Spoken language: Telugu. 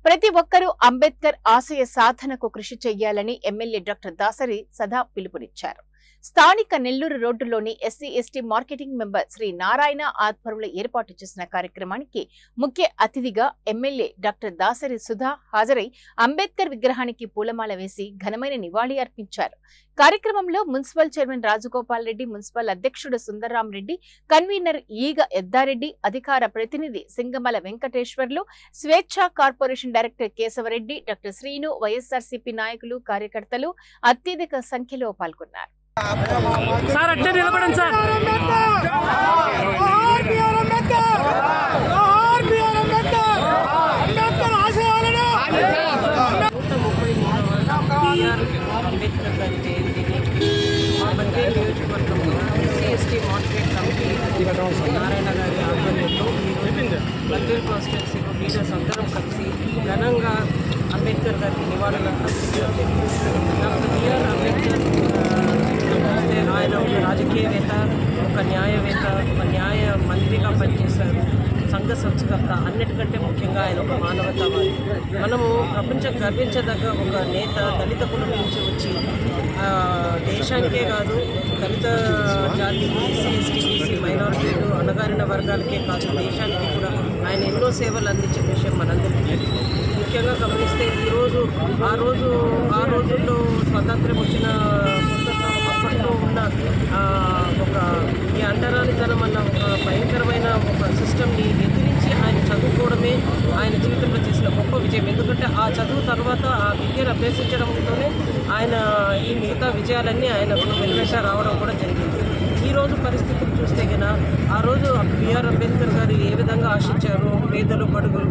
ప్రతి ఒక్కరూ అంబేద్కర్ ఆశయ సాధనకు కృషి చేయాలని ఎమ్మెల్యే డాక్టర్ దాసరి సదా పిలుపునిచ్చారు. స్థానిక నెల్లూరు రోడ్డులోని SC ST marketing member Shri Narayana ఆధ్వర్యంలో ఏర్పాటు చేసిన కార్యక్రమానికి ముఖ్య అతిథిగా ఎమ్మెల్యే డాక్టర్ దాసరి సుధా హాజరై అంబేద్కర్ విగ్రహానికి పూలమాల వేసి ఘనమైన నివాళి అర్పించారు. కార్యక్రమంలో municipal chairman Rajagopal Reddy, municipal అధ్యక్షుడు సుందర్రాం రెడ్డి, కన్వీనర్ ఈగ ఎద్దారెడ్డి, అధికార ప్రతినిధి Singamala Venkateswarlu, Swechha corporation director Keshavareddy, doctor Srinu, YSRCP నాయకులు, కార్యకర్తలు అత్యధిక సంఖ్యలో పాల్గొన్నారు. సార్ అట్లే నిలబడండి సార్. అంబేద్కర్ గారి జయంతిని మా బందే నియోజకవర్గంలో ఎస్సీ మార్కెట్ కమిటీ నారాయణ గారి ఆధ్వర్యంలో బందేల్ కాన్స్టిట్యున్సీలో లీడర్స్ అందరం కలిసి ఘనంగా అంబేద్కర్ గారికి నివాళులు అర్పించడం జరిగింది. డాక్టర్ బిఆర్ అంబేద్కర్ ఆయన ఒక రాజకీయవేత్త, ఒక న్యాయవేత్త, ఒక న్యాయ మంత్రిగా పనిచేశారు. సంఘ సంస్కర్త, అన్నిటికంటే ముఖ్యంగా ఆయన ఒక మానవతావాది. మనము ప్రపంచం గర్వించదగ్గ ఒక నేత దళిత కులం నుంచి వచ్చి దేశానికే కాదు, దళిత జాతి, ఎస్సీ ఎస్టీ బీసీ మైనారిటీలు, అణగారిన వర్గాలకే కాదు, దేశానికి కూడా ఆయన ఎన్నో సేవలు అందించిన విషయం మనందరికీ తెలుసు. ముఖ్యంగా గమనిస్తే ఈరోజు ఆ రోజుల్లో స్వాతంత్ర్యం వచ్చిన అప్పట్లో ఉన్న ఒక ఈ అంటరానితనం అన్న ఒక భయంకరమైన ఒక సిస్టమ్ని ఎదిరించి ఆయన చదువుకోవడమే ఆయన జీవితంలో చేసిన గొప్ప విజయం. ఎందుకంటే ఆ చదువు తర్వాత ఆ విద్యను అభ్యసించడంతోనే ఆయన ఈ మిగతా విజయాలన్నీ ఆయన వెనువెంట రావడం కూడా జరిగింది. ఈరోజు పరిస్థితులు చూస్తే కనుక ఆ రోజు బిఆర్ అంబేద్కర్ గారు ఏ విధంగా ఆశించారు, పేదలు, బడుగులు,